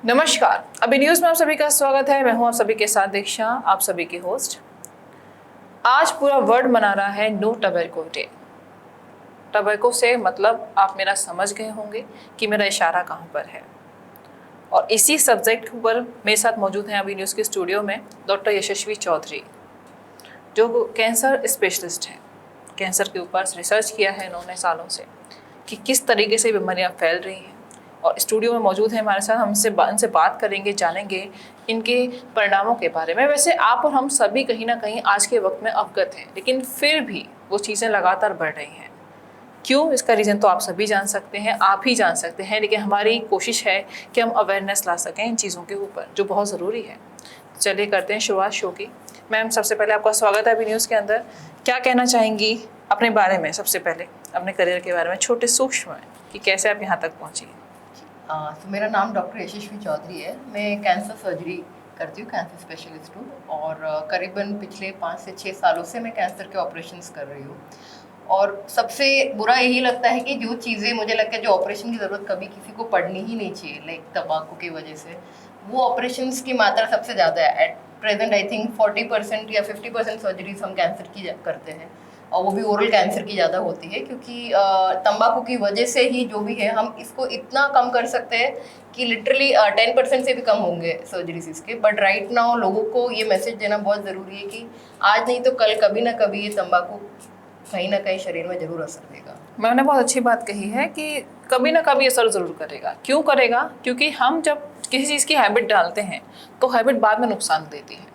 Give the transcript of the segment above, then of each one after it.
नमस्कार, अभी न्यूज में आप सभी का स्वागत है। मैं हूं आप सभी के साथ दीक्षा, आप सभी की होस्ट। आज पूरा वर्ल्ड मना रहा है नो टबैको डे। टबैको से मतलब आप मेरा समझ गए होंगे कि मेरा इशारा कहां पर है। और इसी सब्जेक्ट पर मेरे साथ मौजूद हैं अभी न्यूज़ के स्टूडियो में डॉक्टर यशस्वी चौधरी, जो कैंसर स्पेशलिस्ट हैं। कैंसर के ऊपर रिसर्च किया है इन्होंने सालों से कि किस तरीके से बीमारियां फैल रही हैं, और स्टूडियो में मौजूद है हमारे साथ। हम इनसे बात करेंगे, जानेंगे इनके परिणामों के बारे में। वैसे आप और हम सभी कहीं ना कहीं आज के वक्त में अवगत हैं, लेकिन फिर भी वो चीज़ें लगातार बढ़ रही हैं। क्यों? इसका रीज़न तो आप सभी जान सकते हैं, आप ही जान सकते हैं, लेकिन हमारी कोशिश है कि हम अवेयरनेस ला सकें इन चीज़ों के ऊपर, जो बहुत ज़रूरी है। चलिए करते हैं शुरुआत शो की। मैम, सबसे पहले आपका स्वागत है अभी न्यूज़ के अंदर। क्या कहना चाहेंगी अपने बारे में, सबसे पहले अपने करियर के बारे में, छोटे सूक्ष्म में, कि कैसे आप यहाँ तक पहुँची? तो मेरा नाम डॉक्टर यशस्वी चौधरी है। मैं कैंसर सर्जरी करती हूँ, कैंसर स्पेशलिस्ट हूँ, और करीबन पिछले 5 से 6 सालों से मैं कैंसर के ऑपरेशंस कर रही हूँ। और सबसे बुरा यही लगता है कि जो चीज़ें मुझे लगता है जो ऑपरेशन की ज़रूरत कभी किसी को पड़नी ही नहीं चाहिए, लाइक तंबाकू की वजह से, वो ऑपरेशंस की मात्रा सबसे ज़्यादा है। एट प्रेजेंट आई थिंक 40% या 50% सर्जरीज हम कैंसर की करते हैं, और वो भी ओरल कैंसर की ज़्यादा होती है, क्योंकि तंबाकू की वजह से ही जो भी है हम इसको इतना कम कर सकते हैं कि लिटरली 10% से भी कम होंगे सर्जरीज इसके। बट राइट नाउ लोगों को ये मैसेज देना बहुत ज़रूरी है कि आज नहीं तो कल, कभी ना कभी ये तंबाकू कहीं ना कहीं शरीर में ज़रूर असर देगा। मैंने बहुत अच्छी बात कही है कि कभी ना कभी असर ज़रूर करेगा। क्यों करेगा? क्योंकि हम जब किसी चीज़ की हैबिट डालते हैं तो हैबिट बाद में नुकसान देती है।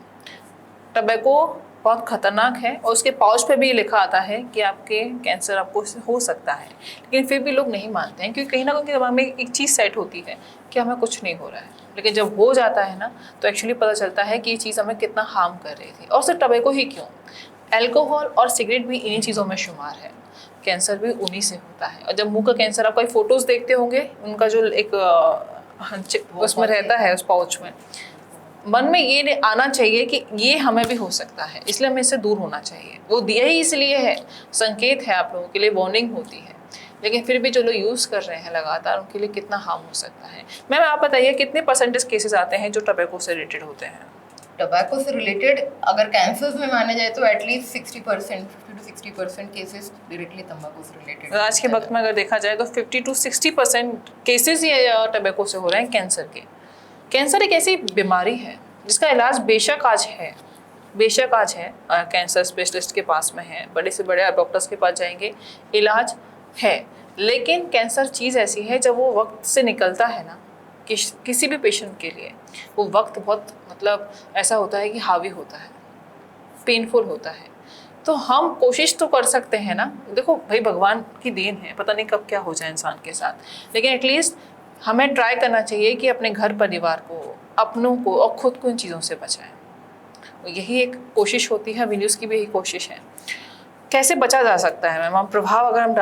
टबैको बहुत खतरनाक है, और उसके पाउच पे भी लिखा आता है कि आपके कैंसर आपको हो सकता है, लेकिन फिर भी लोग नहीं मानते हैं, क्योंकि कहीं ना कहीं दिमाग में एक चीज़ सेट होती है कि हमें कुछ नहीं हो रहा है। लेकिन जब हो जाता है ना, तो एक्चुअली पता चलता है कि ये चीज़ हमें कितना हार्म कर रही थी। और सिर्फ टबैको ही क्यों, अल्कोहल और सिगरेट भी इन्हीं चीज़ों में शुमार है। कैंसर भी उन्हीं से होता है। और जब मुंह का कैंसर, आप कोई फोटोज़ देखते होंगे, उनका जो एक उसमें रहता है, उस पाउच में, मन में ये आना चाहिए कि ये हमें भी हो सकता है, इसलिए हमें इससे दूर होना चाहिए। वो दिया ही इसलिए है, संकेत है आप लोगों के लिए, वार्निंग होती है। लेकिन फिर भी जो लोग यूज़ कर रहे हैं लगातार, उनके लिए कितना हार्म हो सकता है। मैम, आप बताइए कितने परसेंटेज केसेस आते हैं जो टबैको से रिलेटेड होते हैं? टबैको से रिलेटेड अगर कैंसर्स में माने जाए तो एटलीस्ट 60%, 50 to 60% केसेस डायरेक्टली तंबाकू से रिलेटेड। आज के वक्त में अगर देखा जाए तो 50 to 60% केसेस ही टबैको से हो रहे हैं कैंसर के। कैंसर एक ऐसी बीमारी है जिसका इलाज बेशक आज है, कैंसर स्पेशलिस्ट के पास में है, बड़े से बड़े आप डॉक्टर्स के पास जाएंगे, इलाज है। लेकिन कैंसर चीज़ ऐसी है, जब वो वक्त से निकलता है ना, किसी भी पेशेंट के लिए वो वक्त बहुत मतलब ऐसा होता है कि हावी होता है, पेनफुल होता है। तो हम कोशिश तो कर सकते हैं ना, देखो भाई, भगवान की देन है, पता नहीं कब क्या हो जाए इंसान के साथ, लेकिन एटलीस्ट हमें ट्राई करना चाहिए कि अपने घर परिवार को, अपनों को और खुद को इन चीज़ों से बचाएं। यही एक कोशिश होती है, न्यूज़ की भी यही कोशिश है। कैसे बचा जा सकता है मैम? प्रभाव अगर हम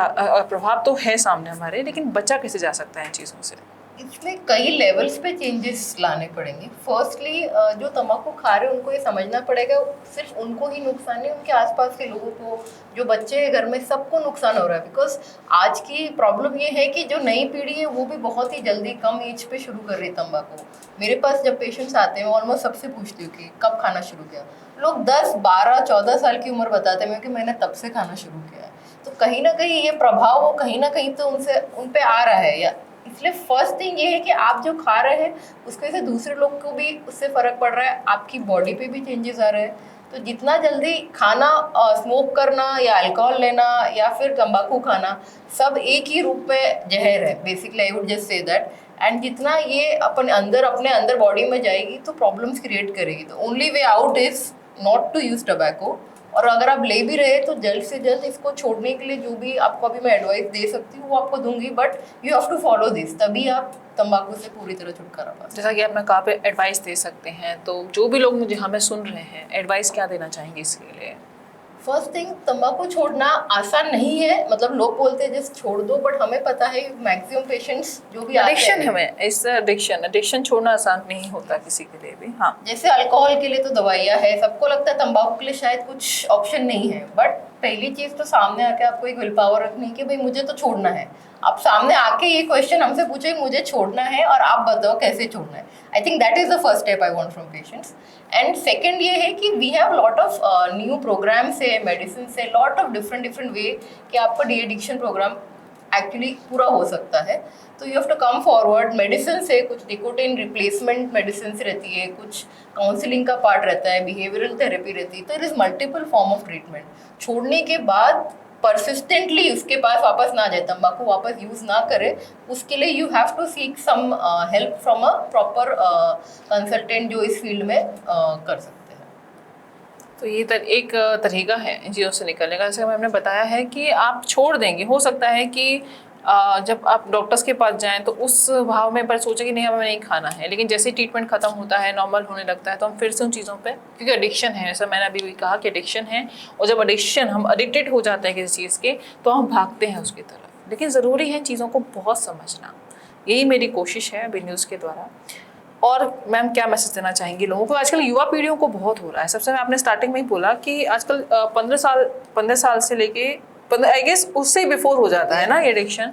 प्रभाव तो है सामने हमारे, लेकिन बचा कैसे जा सकता है इन चीज़ों से? इसमें कई लेवल्स पे चेंजेस लाने पड़ेंगे। फर्स्टली जो तंबाकू खा रहे हैं उनको ये समझना पड़ेगा सिर्फ उनको ही नुकसान नहीं, उनके आसपास के लोगों को, जो बच्चे हैं घर में, सबको नुकसान हो रहा है। बिकॉज आज की प्रॉब्लम ये है कि जो नई पीढ़ी है वो भी बहुत ही जल्दी कम एज पे शुरू कर रही है तंबाकू। मेरे पास जब पेशेंट्स आते हैं, ऑलमोस्ट सबसे पूछती हूँ कि कब खाना शुरू किया। लोग 10, 12, 14 साल की उम्र बताते हैं कि मैंने तब से खाना शुरू किया है। तो कहीं ना कहीं ये प्रभाव वो कहीं ना कहीं तो उन पे आ रहा है। या इसलिए फर्स्ट थिंग ये है कि आप जो खा रहे हैं उसके से दूसरे लोग को भी उससे फ़र्क पड़ रहा है, आपकी बॉडी पे भी चेंजेस आ रहे हैं। तो जितना जल्दी खाना, स्मोक करना या अल्कोहल लेना या फिर तंबाकू खाना, सब एक ही रूप में जहर है basically, I would just say that. And जितना ये अपने अंदर बॉडी में जाएगी तो प्रॉब्लम्स क्रिएट करेगी। तो only way out is not to use tobacco. और अगर आप ले भी रहे तो जल्द से जल्द इसको छोड़ने के लिए जो भी आपको अभी मैं एडवाइस दे सकती हूँ वो आपको दूंगी, but you have to follow this, तभी आप तंबाकू से पूरी तरह छुटकारा पा सकते। जैसा कि आपने कहा पे एडवाइस दे सकते हैं, तो जो भी लोग मुझे हमें सुन रहे हैं, एडवाइस क्या देना चाहेंगे इसके लिए? फर्स्ट थिंग, तंबाकू छोड़ना आसान नहीं है। मतलब लोग बोलते हैं जस्ट छोड़ दो, बट हमें पता है मैक्सिमम पेशेंट्स जो भी एडिक्शन है, हमें इस एडिक्शन छोड़ना आसान नहीं होता किसी के लिए भी। हाँ, जैसे अल्कोहल के लिए तो दवाइयाँ है, सबको लगता है तंबाकू के लिए शायद कुछ ऑप्शन नहीं है, बट पहली चीज तो सामने आके आपको एक विल पावर रखनी है कि भाई मुझे तो छोड़ना है। आप सामने आके ये क्वेश्चन हमसे पूछे मुझे छोड़ना है और आप बताओ कैसे छोड़ना है। I think that is the first step I want from patients. And second ये है कि we have lot of new programmes है, मेडिसिन से, लॉट ऑफ डिफरेंट वे कि आपका डी एडिक्शन प्रोग्राम एक्चुअली पूरा हो सकता है। तो you have to come forward. Medicine से कुछ निकोटिन रिप्लेसमेंट मेडिसिन रहती है, कुछ काउंसलिंग का पार्ट रहता है, बिहेवियरल थेरेपी रहती है। तो it is multiple form of treatment. छोड़ने के बाद परसिस्टेंटली उसके पास वापस ना जाए, तंबाकू वापस यूज ना करे, उसके लिए you have to seek some help from a proper consultant जो इस फील्ड में कर सकते हैं। तो ये एक तरीका है इन चीज़ों से निकलने का। जैसे हमने बताया है कि आप छोड़ देंगे, हो सकता है कि जब आप डॉक्टर्स के पास जाएं तो उस भाव में पर सोचें कि नहीं हमें नहीं खाना है, लेकिन जैसे ही ट्रीटमेंट खत्म होता है, नॉर्मल होने लगता है, तो हम फिर से उन चीज़ों पे, क्योंकि एडिक्शन है, जैसा मैंने अभी भी कहा कि एडिक्शन है, और जब एडिक्शन हम एडिक्टेड हो जाते हैं किसी चीज़ के तो हम भागते हैं उसकी तरफ। लेकिन ज़रूरी है चीज़ों को बहुत समझना। यही मेरी कोशिश है अभी न्यूज़ के द्वारा। और मैम क्या मैसेज देना चाहेंगी लोगों को? आजकल युवा पीढ़ियों को बहुत हो रहा है। सबसे आपने स्टार्टिंग में ही बोला कि आजकल 15 साल से लेके आई गेस उससे बिफोर हो जाता है ना ये एडिक्शन।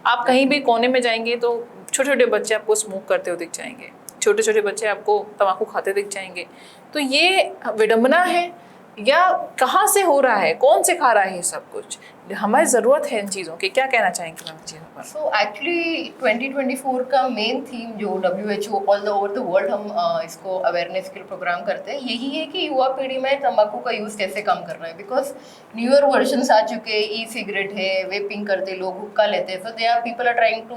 आप कहीं भी कोने में जाएंगे तो छोटे छोटे बच्चे आपको स्मोक करते हुए दिख जाएंगे, छोटे छोटे बच्चे आपको तंबाकू खाते दिख जाएंगे। तो ये विडंबना है या कहाँ से हो रहा है, कौन से खा रहा है ये सब कुछ? हमारी ज़रूरत है इन चीज़ों की। क्या कहना चाहेंगे मैम इन चीज़ों पर? सो एक्चुअली 2024 का मेन थीम जो WHO all over the world हम इसको अवेयरनेस के लिए प्रोग्राम करते हैं, यही है कि युवा पीढ़ी में तंबाकू का यूज़ कैसे कम करना है। बिकॉज न्यूअर वर्जन्स आ चुके हैं, ई सिगरेट है, वेपिंग करते लोग, हुक्का लेते हैं, so they are people are trying to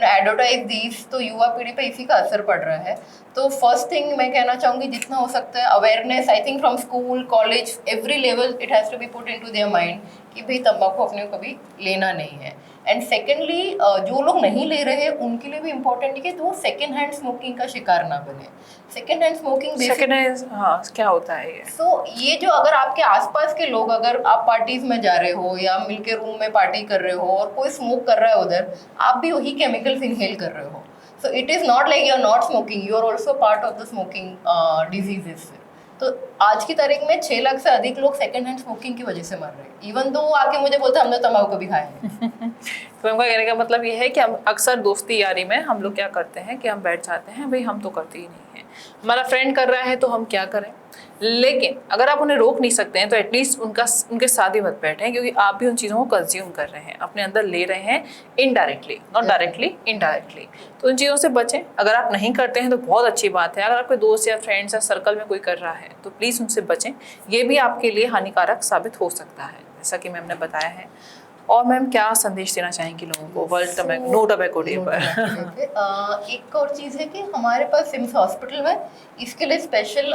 advertise these. तो युवा पीढ़ी पे इसी का असर पड़ रहा है। तो फर्स्ट थिंग मैं कहना चाहूँगी जितना हो सकता है awareness, I think from school, college, every level it has to be put into their mind कि भाई तंबाकू अपने को कभी लेना नहीं है। एंड सेकेंडली जो लोग नहीं ले रहे उनके लिए भी इम्पोर्टेंट है कि वो सेकेंड हैंड स्मोकिंग का शिकार ना बने। सेकेंड हैंड स्मोकिंग हाँ, क्या होता है ये? ये जो अगर आपके आसपास के लोग, अगर आप पार्टीज में जा रहे हो या मिलके रूम में पार्टी कर रहे हो और कोई स्मोक कर रहा है उधर, आप भी वही केमिकल्स इनहेल कर रहे हो। So it is not like you are not smoking, you are also part of the smoking diseases. तो आज की तारीख में 6 लाख से अधिक लोग सेकेंड हैंड स्मोकिंग की वजह से मर रहे हैं। इवन दो आके मुझे बोलते हमने तंबाकू कभी खाया है। तो उनका कहने का मतलब ये है कि हम अक्सर दोस्ती यारी में हम लोग क्या करते हैं कि हम बैठ जाते हैं, भाई हम तो करते ही नहीं हैं, हमारा फ्रेंड कर रहा है तो हम क्या करें। लेकिन अगर आप उन्हें रोक नहीं सकते हैं तो एटलीस्ट उनके साथ ही मत बैठें, क्योंकि आप भी उन चीज़ों को कंज्यूम कर रहे हैं, अपने अंदर ले रहे हैं इनडायरेक्टली, नॉट डायरेक्टली, इनडायरेक्टली। तो उन चीज़ों से बचें। अगर आप नहीं करते हैं तो बहुत अच्छी बात है। अगर आपके दोस्त या फ्रेंड्स या सर्कल में कोई कर रहा है तो प्लीज़ उनसे बचें। ये भी आपके लिए हानिकारक साबित हो सकता है, जैसा कि मैम ने बताया है। और मैम क्या संदेश देना चाहेंगी लोगों को वर्ल्ड नो टबैको डे पर? एक और चीज़ है कि हमारे पास सिम्स हॉस्पिटल में इसके लिए स्पेशल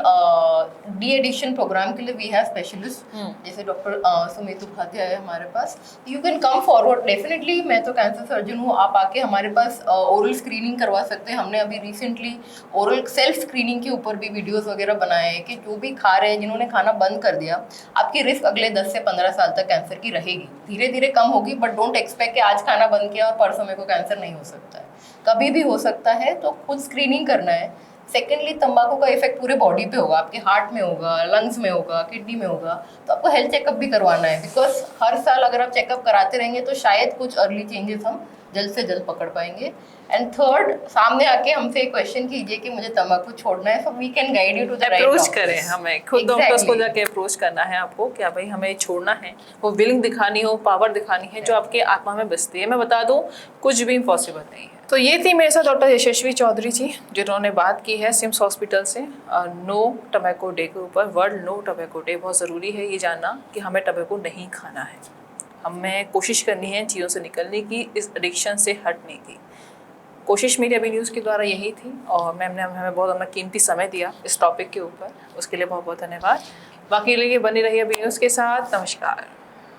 डी एडिक्शन प्रोग्राम के लिए वी हैव स्पेशलिस्ट, जैसे डॉक्टर सुमित उपाध्याय है हमारे पास। You can come forward definitely. मैं तो कैंसर सर्जन हूँ, आप आके हमारे पास ओरल स्क्रीनिंग करवा सकते हैं। हमने अभी रिसेंटली ओरल सेल्फ स्क्रीनिंग के ऊपर भी वीडियोस वगैरह बनाए हैं कि जो भी खा रहे हैं, जिन्होंने खाना बंद कर दिया, आपकी रिस्क अगले 10 से 15 साल तक कैंसर की रहेगी। धीरे धीरे कम होगी, बट डोंट एक्सपेक्ट कि आज खाना बंद किया और परसों मेरे को कैंसर नहीं हो सकता है, कभी भी हो सकता है। तो खुद स्क्रीनिंग करना है। सेकेंडली, तंबाकू का इफेक्ट पूरे बॉडी पे होगा, आपके हार्ट में होगा, लंग्स में होगा, किडनी में होगा। तो आपको हेल्थ चेकअप भी करवाना है, बिकॉज हर साल अगर आप चेकअप कराते रहेंगे तो शायद कुछ अर्ली चेंजेस हम जल्द से जल्द पकड़ पाएंगे। एंड थर्ड, सामने आके हमसे एक क्वेश्चन कीजिए कि मुझे तंबाकू छोड़ना है, so we can guide you to the right approach करें। हमें खुद डॉक्टर्स को जाके अप्रोच करना है आपको, क्या भाई हमें छोड़ना है। वो विलिंग दिखानी हो, पावर दिखानी है जो आपके आत्मा में बसती है। मैं बता दूं, कुछ भी इम्पॉसिबल नहीं है। तो ये थी मेरे साथ डॉक्टर यशस्वी चौधरी जी, जिन्होंने बात की है सिम्स हॉस्पिटल से नो टबैको डे के ऊपर। वर्ल्ड नो टबैको डे, बहुत ज़रूरी है ये जानना कि हमें टबैको नहीं खाना है। हमें कोशिश करनी है चीज़ों से निकलने की, इस एडिक्शन से हटने की। कोशिश मेरी अभी न्यूज़ के द्वारा यही थी, और मैम ने हमें बहुत अपना कीमती समय दिया इस टॉपिक के ऊपर, उसके लिए बहुत बहुत धन्यवाद। बाकी लिए बनी रही अभी न्यूज़ के साथ। नमस्कार।